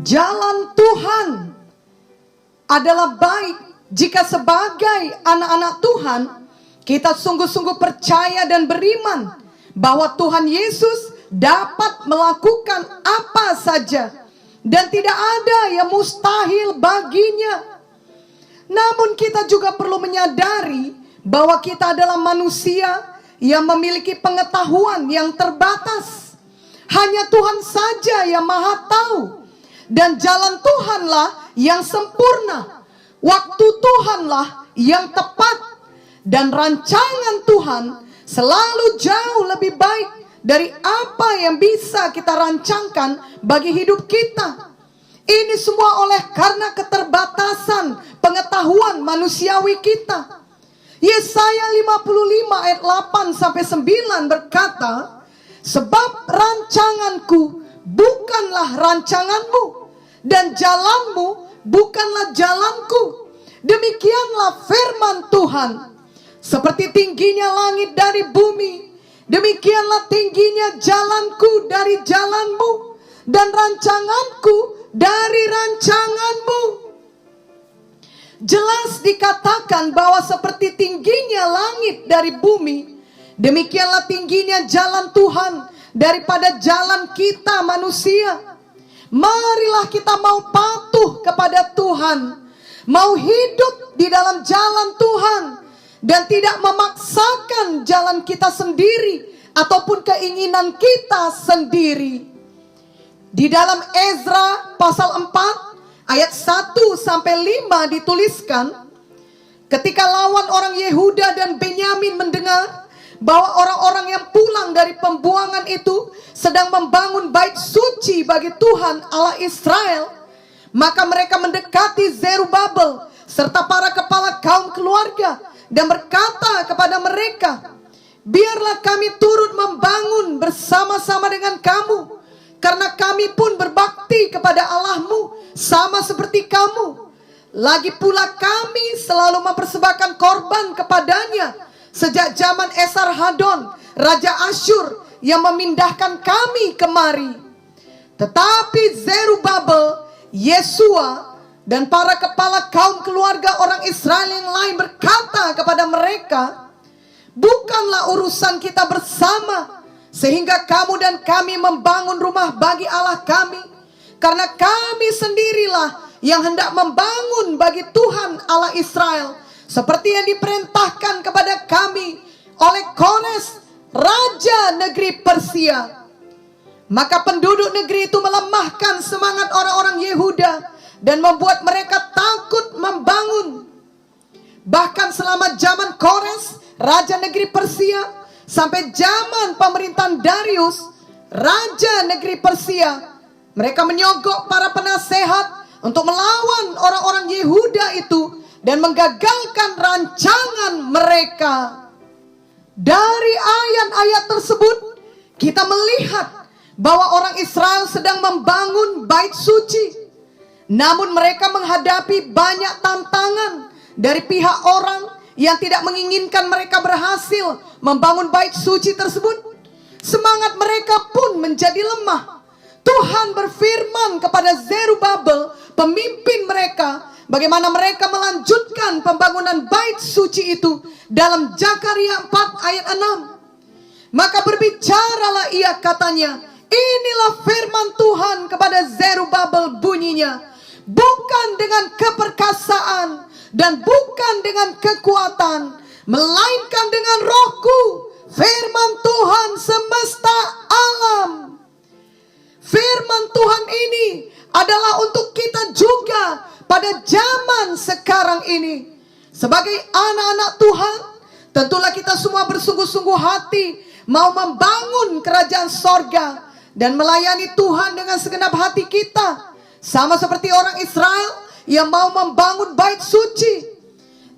Jalan Tuhan adalah baik jika sebagai anak-anak Tuhan kita sungguh-sungguh percaya dan beriman bahwa Tuhan Yesus dapat melakukan apa saja dan tidak ada yang mustahil baginya. Namun kita juga perlu menyadari bahwa kita adalah manusia yang memiliki pengetahuan yang terbatas. Hanya Tuhan saja yang maha tahu. Dan jalan Tuhanlah yang sempurna. Waktu Tuhanlah yang tepat. Dan rancangan Tuhan selalu jauh lebih baik dari apa yang bisa kita rancangkan bagi hidup kita. Ini semua oleh karena keterbatasan pengetahuan manusiawi kita. Yesaya 55 ayat 8-9 berkata, sebab rancanganku bukanlah rancanganmu, dan jalanmu bukanlah jalanku. Demikianlah firman Tuhan. Seperti tingginya langit dari bumi, demikianlah tingginya jalanku dari jalanmu, dan rancanganku dari rancanganmu. Jelas dikatakan bahwa seperti tingginya langit dari bumi, demikianlah tingginya jalan Tuhan daripada jalan kita manusia. Marilah kita mau patuh kepada Tuhan, mau hidup di dalam jalan Tuhan, dan tidak memaksakan jalan kita sendiri ataupun keinginan kita sendiri. Di dalam Ezra pasal 4 ayat 1-5 dituliskan, ketika lawan orang Yehuda dan Benyamin mendengar bahwa orang-orang yang pulang dari pembuangan itu sedang membangun bait suci bagi Tuhan Allah Israel, maka mereka mendekati Zerubabel serta para kepala kaum keluarga dan berkata kepada mereka, biarlah kami turut membangun bersama-sama dengan kamu, karena kami pun berbakti kepada Allahmu sama seperti kamu. Lagi pula kami selalu mempersembahkan korban kepadanya sejak zaman Esarhadon, Raja Asyur, yang memindahkan kami kemari. Tetapi Zerubabel, Yesua, dan para kepala kaum keluarga orang Israel yang lain berkata kepada mereka, bukanlah urusan kita bersama, sehingga kamu dan kami membangun rumah bagi Allah kami, karena kami sendirilah yang hendak membangun bagi Tuhan Allah Israel, seperti yang diperintahkan kepada kami oleh Kores, Raja negeri Persia. Maka penduduk negeri itu melemahkan semangat orang-orang Yehuda dan membuat mereka takut membangun. Bahkan selama zaman Kores, Raja negeri Persia, sampai zaman pemerintahan Darius, Raja negeri Persia, mereka menyogok para penasehat untuk melawan orang-orang Yehuda itu dan menggagalkan rancangan mereka. Dari ayat-ayat tersebut kita melihat bahwa orang Israel sedang membangun bait suci. Namun mereka menghadapi banyak tantangan dari pihak orang yang tidak menginginkan mereka berhasil membangun bait suci tersebut. Semangat mereka pun menjadi lemah. Tuhan berfirman kepada Zerubabel, pemimpin mereka, bagaimana mereka melanjutkan pembangunan bait suci itu dalam Zakaria 4 ayat 6. Maka berbicaralah ia, katanya, inilah firman Tuhan kepada Zerubabel bunyinya, bukan dengan keperkasaan dan bukan dengan kekuatan, melainkan dengan rohku, firman Tuhan semesta alam. Firman Tuhan ini adalah untuk kita juga pada zaman sekarang ini. Sebagai anak-anak Tuhan, tentulah kita semua bersungguh-sungguh hati mau membangun kerajaan sorga dan melayani Tuhan dengan segenap hati kita, sama seperti orang Israel yang mau membangun bait suci.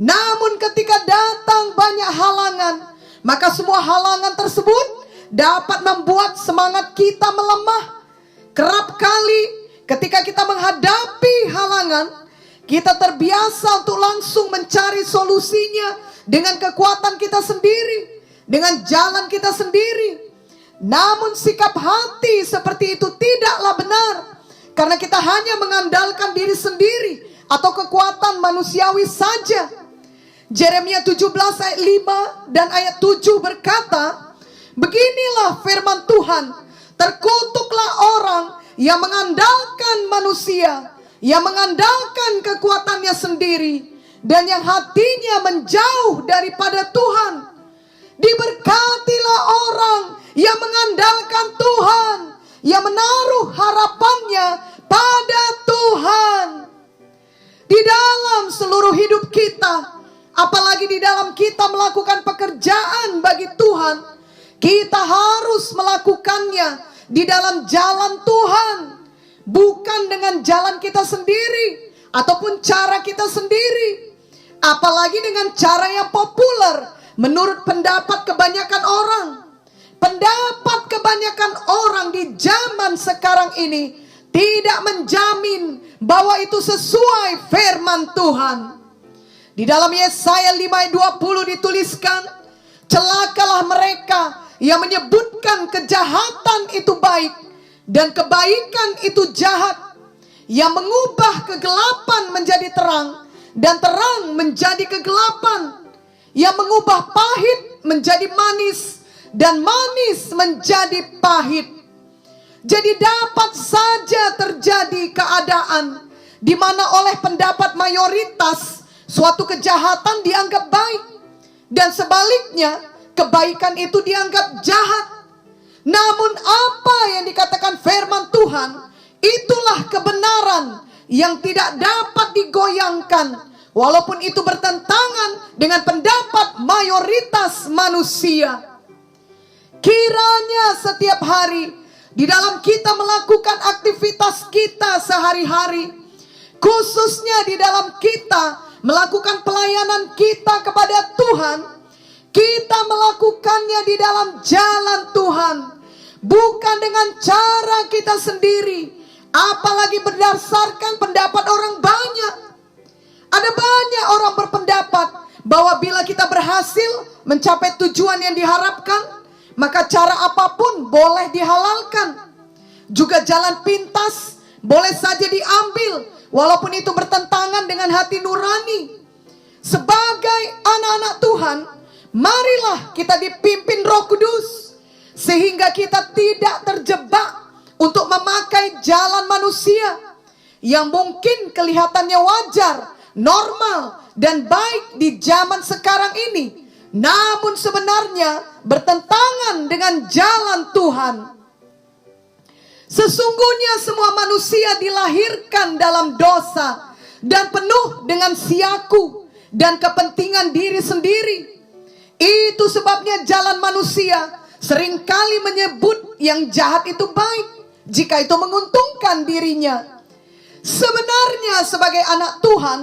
Namun ketika datang banyak halangan, maka semua halangan tersebut dapat membuat semangat kita melemah. Kerap kali ketika kita menghadapi halangan, kita terbiasa untuk langsung mencari solusinya dengan kekuatan kita sendiri, dengan jalan kita sendiri. Namun sikap hati seperti itu tidaklah benar. Karena kita hanya mengandalkan diri sendiri atau kekuatan manusiawi saja. Yeremia 17 ayat 5 dan ayat 7 berkata, beginilah firman Tuhan, terkutuklah orang yang mengandalkan manusia, yang mengandalkan kekuatannya sendiri, dan yang hatinya menjauh daripada Tuhan. Diberkatilah orang yang mengandalkan Tuhan, yang menaruh harapannya pada Tuhan. Di dalam seluruh hidup kita, apalagi di dalam kita melakukan pekerjaan bagi Tuhan, kita harus melakukannya di dalam jalan Tuhan, bukan dengan jalan kita sendiri ataupun cara kita sendiri, apalagi dengan cara yang populer menurut pendapat kebanyakan orang. Pendapat kebanyakan orang di zaman sekarang ini tidak menjamin bahwa itu sesuai firman Tuhan. Di dalam Yesaya 5 ayat 20 dituliskan, celakalah mereka yang menyebutkan kejahatan itu baik dan kebaikan itu jahat, yang mengubah kegelapan menjadi terang dan terang menjadi kegelapan, yang mengubah pahit menjadi manis dan manis menjadi pahit. Jadi dapat saja terjadi keadaan di mana oleh pendapat mayoritas suatu kejahatan dianggap baik, dan sebaliknya kebaikan itu dianggap jahat. Namun apa yang dikatakan firman Tuhan, itulah kebenaran yang tidak dapat digoyangkan, walaupun itu bertentangan dengan pendapat mayoritas manusia. Kiranya setiap hari di dalam kita melakukan aktivitas kita sehari-hari, khususnya di dalam kita melakukan pelayanan kita kepada Tuhan, kita melakukannya di dalam jalan Tuhan, bukan dengan cara kita sendiri, apalagi berdasarkan pendapat orang banyak. Ada banyak orang berpendapat bahwa bila kita berhasil mencapai tujuan yang diharapkan, maka cara apapun boleh dihalalkan. Juga jalan pintas boleh saja diambil, walaupun itu bertentangan dengan hati nurani. Sebagai anak-anak Tuhan, marilah kita dipimpin Roh Kudus, sehingga kita tidak terjebak untuk memakai jalan manusia yang mungkin kelihatannya wajar, normal, dan baik di zaman sekarang ini, namun sebenarnya bertentangan dengan jalan Tuhan. Sesungguhnya semua manusia dilahirkan dalam dosa dan penuh dengan siaku dan kepentingan diri sendiri. Itu sebabnya jalan manusia seringkali menyebut yang jahat itu baik jika itu menguntungkan dirinya. Sebenarnya sebagai anak Tuhan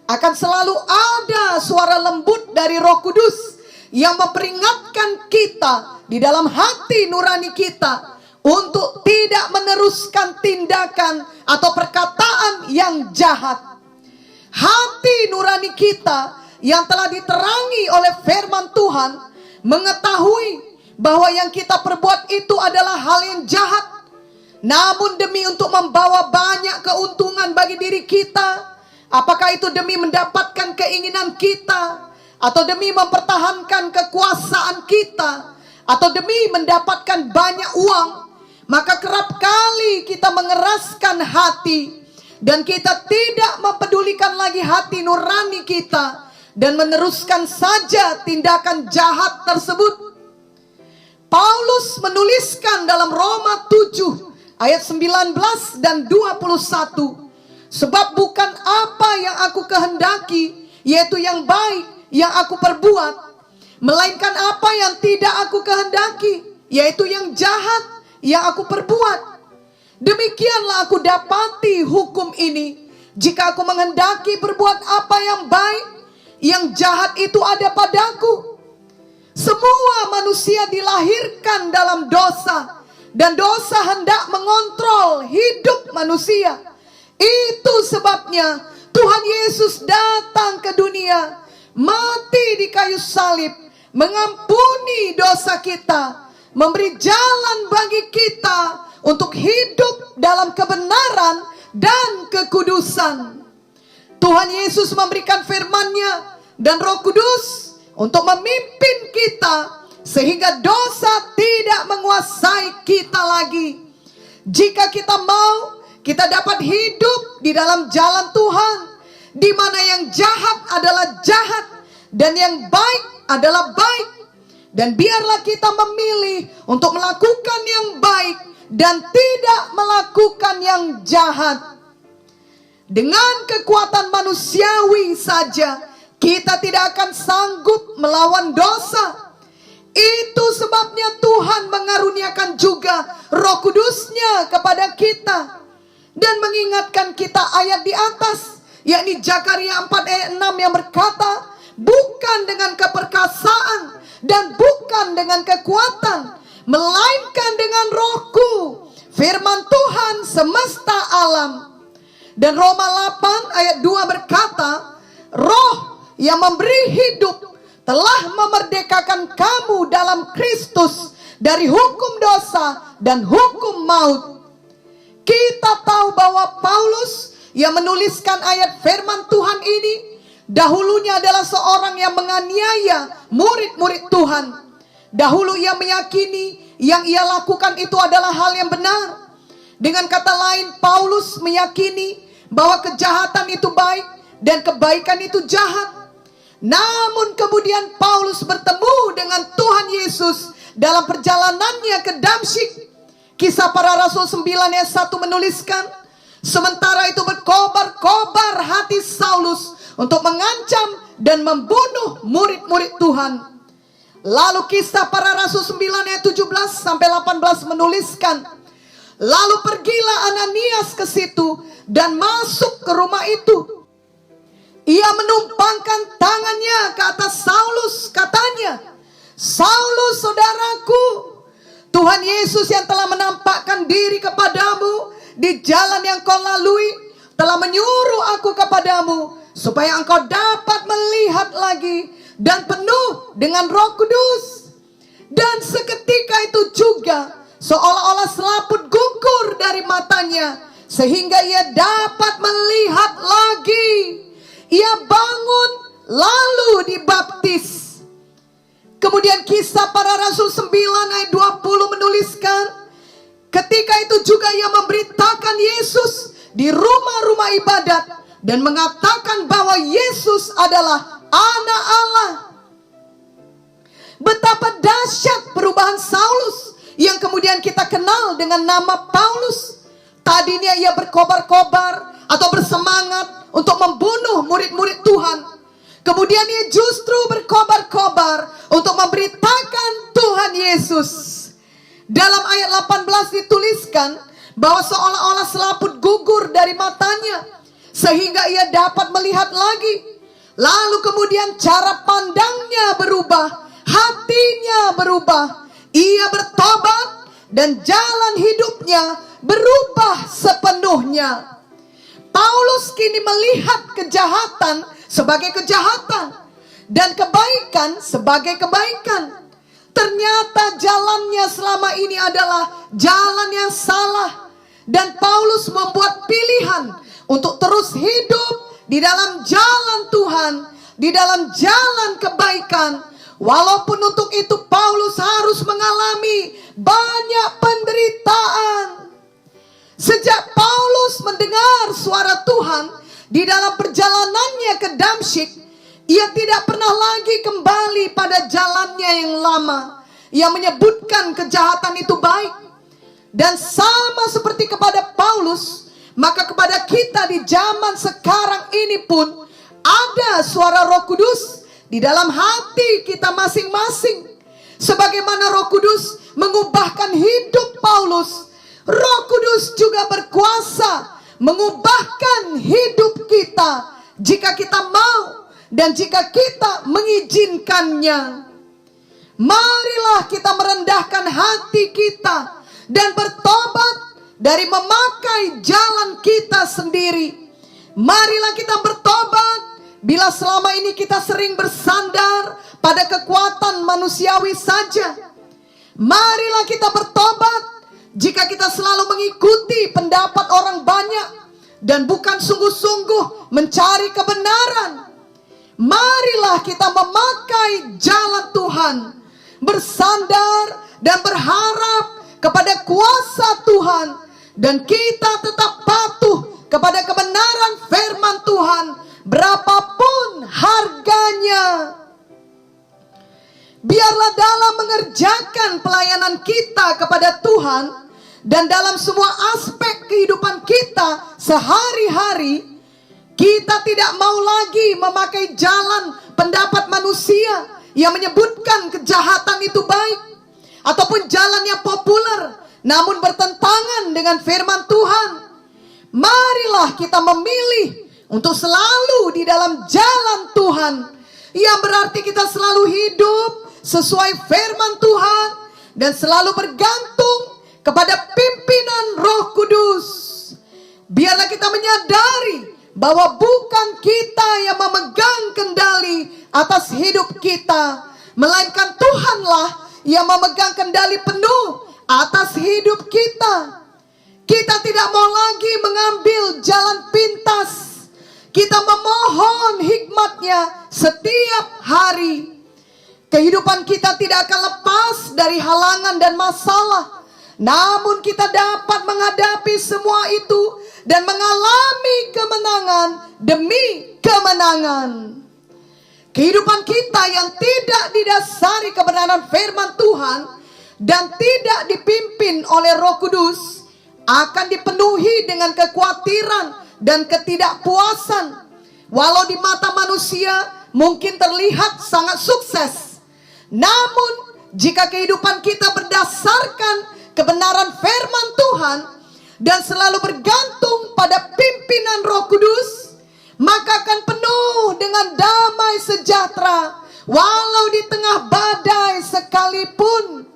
akan selalu ada suara lembut dari Roh Kudus yang memperingatkan kita di dalam hati nurani kita untuk tidak meneruskan tindakan atau perkataan yang jahat. Hati nurani kita yang telah diterangi oleh firman Tuhan mengetahui bahwa yang kita perbuat itu adalah hal yang jahat, namun demi untuk membawa banyak keuntungan bagi diri kita, apakah itu demi mendapatkan keinginan kita, atau demi mempertahankan kekuasaan kita, atau demi mendapatkan banyak uang, maka kerap kali kita mengeraskan hati, dan kita tidak mempedulikan lagi hati nurani kita, dan meneruskan saja tindakan jahat tersebut. Paulus menuliskan dalam Roma 7 ayat 19 dan 21, sebab bukan apa yang aku kehendaki, yaitu yang baik yang aku perbuat, melainkan apa yang tidak aku kehendaki, yaitu yang jahat yang aku perbuat. Demikianlah aku dapati hukum ini, jika aku menghendaki berbuat apa yang baik, yang jahat itu ada padaku. Semua manusia dilahirkan dalam dosa, dan dosa hendak mengontrol hidup manusia. Itu sebabnya Tuhan Yesus datang ke dunia, mati di kayu salib, mengampuni dosa kita, memberi jalan bagi kita untuk hidup dalam kebenaran dan kekudusan. Tuhan Yesus memberikan firman-Nya dan Roh Kudus untuk memimpin kita sehingga dosa tidak menguasai kita lagi. Jika kita mau, kita dapat hidup di dalam jalan Tuhan, di mana yang jahat adalah jahat dan yang baik adalah baik. Dan biarlah kita memilih untuk melakukan yang baik dan tidak melakukan yang jahat. Dengan kekuatan manusiawi saja kita tidak akan sanggup melawan dosa. Itu sebabnya Tuhan mengaruniakan juga Roh Kudus-Nya kepada kita dan mengingatkan kita ayat di atas, yakni Zakaria 4 ayat 6 yang berkata, bukan dengan keperkasaan dan bukan dengan kekuatan, melainkan dengan Rohku, firman Tuhan semesta alam. Dan Roma 8 ayat 2 berkata, Roh yang memberi hidup telah memerdekakan kamu dalam Kristus dari hukum dosa dan hukum maut. Kita tahu bahwa Paulus yang menuliskan ayat firman Tuhan ini dahulunya adalah seorang yang menganiaya murid-murid Tuhan. Dahulu ia meyakini yang ia lakukan itu adalah hal yang benar. Dengan kata lain, Paulus meyakini bahwa kejahatan itu baik dan kebaikan itu jahat. Namun kemudian Paulus bertemu dengan Tuhan Yesus dalam perjalanannya ke Damsyik. Kisah Para Rasul 9 ayat 1 menuliskan, sementara itu berkobar-kobar hati Saulus untuk mengancam dan membunuh murid-murid Tuhan. Lalu Kisah Para Rasul 9 ayat 17 sampai 18 menuliskan, lalu pergilah Ananias ke situ dan masuk ke rumah itu. Ia menumpangkan tangannya ke atas Saulus, katanya, Saulus saudaraku, Tuhan Yesus yang telah menampakkan diri kepadamu di jalan yang kau lalui telah menyuruh aku kepadamu supaya engkau dapat melihat lagi dan penuh dengan Roh Kudus. Dan seketika itu juga seolah-olah selaput gugur dari matanya sehingga ia dapat melihat lagi. Ia bangun lalu dibaptis. Kemudian Kisah Para Rasul 9 ayat 20 menuliskan, ketika itu juga ia memberitakan Yesus di rumah-rumah ibadat dan mengatakan bahwa Yesus adalah Anak Allah. Betapa dahsyat perubahan Saulus yang kemudian kita kenal dengan nama Paulus. Tadinya ia berkobar-kobar atau bersemangat untuk membunuh murid-murid Tuhan. Kemudian ia justru berkobar-kobar untuk memberitakan Tuhan Yesus. Dalam ayat 18 dituliskan bahwa seolah-olah selaput gugur dari matanya sehingga ia dapat melihat lagi. Lalu kemudian cara pandangnya berubah, hatinya berubah. Ia bertobat dan jalan hidupnya berubah sepenuhnya. Paulus kini melihat kejahatan sebagai kejahatan dan kebaikan sebagai kebaikan. Ternyata jalannya selama ini adalah jalan yang salah, dan Paulus membuat pilihan untuk terus hidup di dalam jalan Tuhan, di dalam jalan kebaikan. Walaupun untuk itu Paulus harus mengalami banyak penderitaan. Sejak Paulus mendengar suara Tuhan di dalam perjalanannya ke Damsyik, ia tidak pernah lagi kembali pada jalannya yang lama. Ia menyebutkan kejahatan itu baik. Dan sama seperti kepada Paulus, maka kepada kita di zaman sekarang ini pun ada suara Roh Kudus di dalam hati kita masing-masing. Sebagaimana Roh Kudus mengubahkan hidup Paulus, Roh Kudus juga berkuasa mengubahkan hidup kita jika kita mau dan jika kita mengizinkannya. Marilah kita merendahkan hati kita dan bertobat dari memakai jalan kita sendiri. Marilah kita bertobat bila selama ini kita sering bersandar pada kekuatan manusiawi saja. Marilah kita bertobat Jika kita selalu mengikuti pendapat orang banyak dan bukan sungguh-sungguh mencari kebenaran, marilah kita memakai jalan Tuhan, bersandar dan berharap kepada kuasa Tuhan, dan kita tetap patuh kepada kebenaran firman Tuhan berapapun harganya. Biarlah dalam mengerjakan pelayanan kita kepada Tuhan dan dalam semua aspek kehidupan kita sehari-hari, kita tidak mau lagi memakai jalan pendapat manusia yang menyebutkan kejahatan itu baik, ataupun jalan yang populer namun bertentangan dengan firman Tuhan. Marilah kita memilih untuk selalu di dalam jalan Tuhan, yang berarti kita selalu hidup sesuai firman Tuhan dan selalu bergantung kepada pimpinan Roh Kudus. Biarlah kita menyadari bahwa bukan kita yang memegang kendali atas hidup kita, melainkan Tuhanlah yang memegang kendali penuh atas hidup kita. Kita tidak mau lagi mengambil jalan pintas. Kita memohon hikmat-Nya setiap hari. Kehidupan kita tidak akan lepas dari halangan dan masalah, namun kita dapat menghadapi semua itu dan mengalami kemenangan demi kemenangan. Kehidupan kita yang tidak didasari kebenaran firman Tuhan dan tidak dipimpin oleh Roh Kudus akan dipenuhi dengan kekhawatiran dan ketidakpuasan. Walau di mata manusia mungkin terlihat sangat sukses, namun jika kehidupan kita berdasarkan kebenaran firman Tuhan dan selalu bergantung pada pimpinan Roh Kudus, maka akan penuh dengan damai sejahtera walau di tengah badai sekalipun.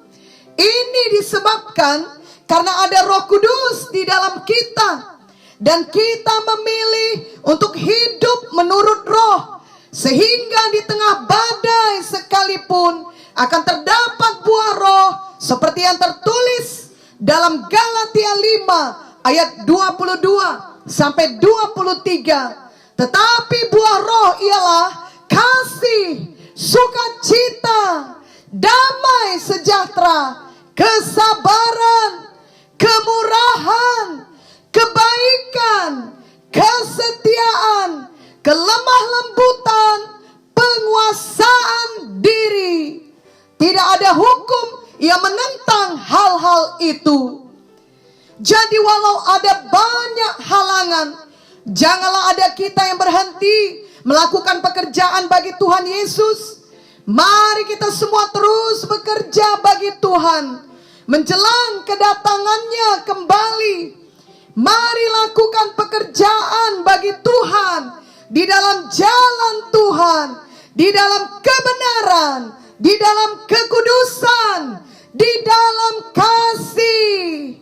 Ini disebabkan karena ada Roh Kudus di dalam kita, dan kita memilih untuk hidup menurut Roh, sehingga di tengah badai sekalipun akan terdapat buah Roh seperti yang tertulis dalam Galatia 5 ayat 22 sampai 23. Tetapi buah Roh ialah kasih, sukacita, damai sejahtera, kesabaran, kemurahan, kebaikan, kesetiaan, kelemah lembutan, penguasaan diri. Tidak ada hukum yang menentang hal-hal itu. Jadi walau ada banyak halangan, janganlah ada kita yang berhenti melakukan pekerjaan bagi Tuhan Yesus. Mari kita semua terus bekerja bagi Tuhan menjelang kedatangannya kembali. Mari lakukan pekerjaan bagi Tuhan di dalam jalan Tuhan, di dalam kebenaran, di dalam kekudusan, di dalam kasih.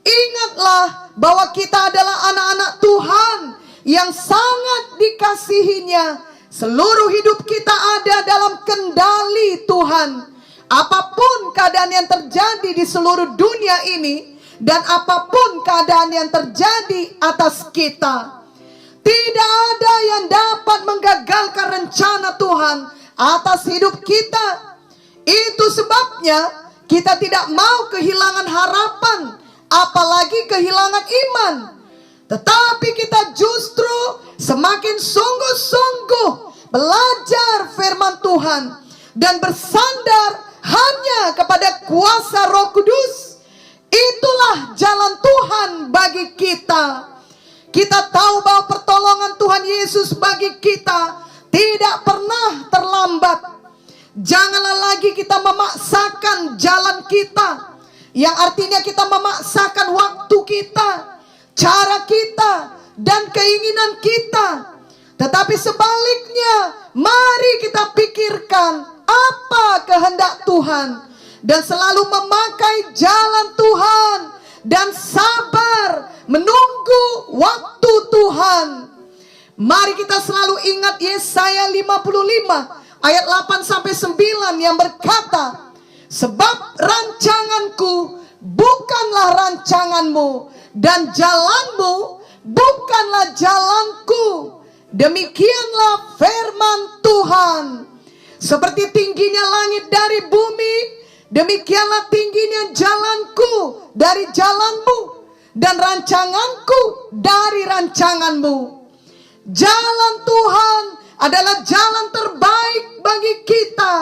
Ingatlah bahwa kita adalah anak-anak Tuhan yang sangat dikasihinya. Seluruh hidup kita ada dalam kendali Tuhan. Apapun keadaan yang terjadi di seluruh dunia ini, dan apapun keadaan yang terjadi atas kita, tidak ada yang dapat menggagalkan rencana Tuhan atas hidup kita. Itu sebabnya kita tidak mau kehilangan harapan, apalagi kehilangan iman. Tetapi kita justru semakin sungguh-sungguh belajar firman Tuhan dan bersandar hanya kepada kuasa Roh Kudus. Itulah jalan Tuhan bagi kita. Kita tahu bahwa pertolongan Tuhan Yesus bagi kita tidak pernah terlambat. Janganlah lagi kita memaksakan jalan kita, yang artinya kita memaksakan waktu kita, cara kita, dan keinginan kita. Tetapi sebaliknya, mari kita pikirkan apa kehendak Tuhan dan selalu memakai jalan Tuhan dan sabar menunggu waktu Tuhan. Mari kita selalu ingat Yesaya 55 ayat 8 sampai 9 yang berkata, sebab rancanganku bukanlah adalah rancanganmu, dan jalanmu bukanlah jalanku. Demikianlah firman Tuhan. Seperti tingginya langit dari bumi, demikianlah tingginya jalanku dari jalanmu, dan rancanganku dari rancanganmu. Jalan Tuhan adalah jalan terbaik bagi kita.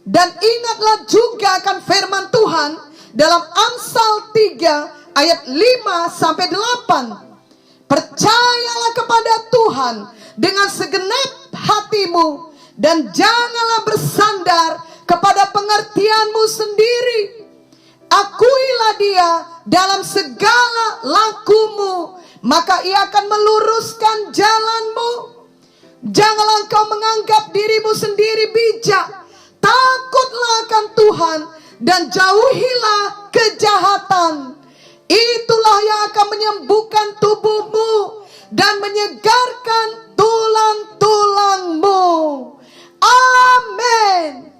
Dan ingatlah juga akan firman Tuhan dalam Amsal 3 ayat 5 sampai 8. Percayalah kepada Tuhan dengan segenap hatimu, dan janganlah bersandar kepada pengertianmu sendiri. Akuilah Dia dalam segala lakumu, maka Ia akan meluruskan jalanmu. Janganlah engkau menganggap dirimu sendiri bijak. Takutlah akan Tuhan dan jauhilah kejahatan. Itulah yang akan menyembuhkan tubuhmu dan menyegarkan tulang-tulangmu. Amin.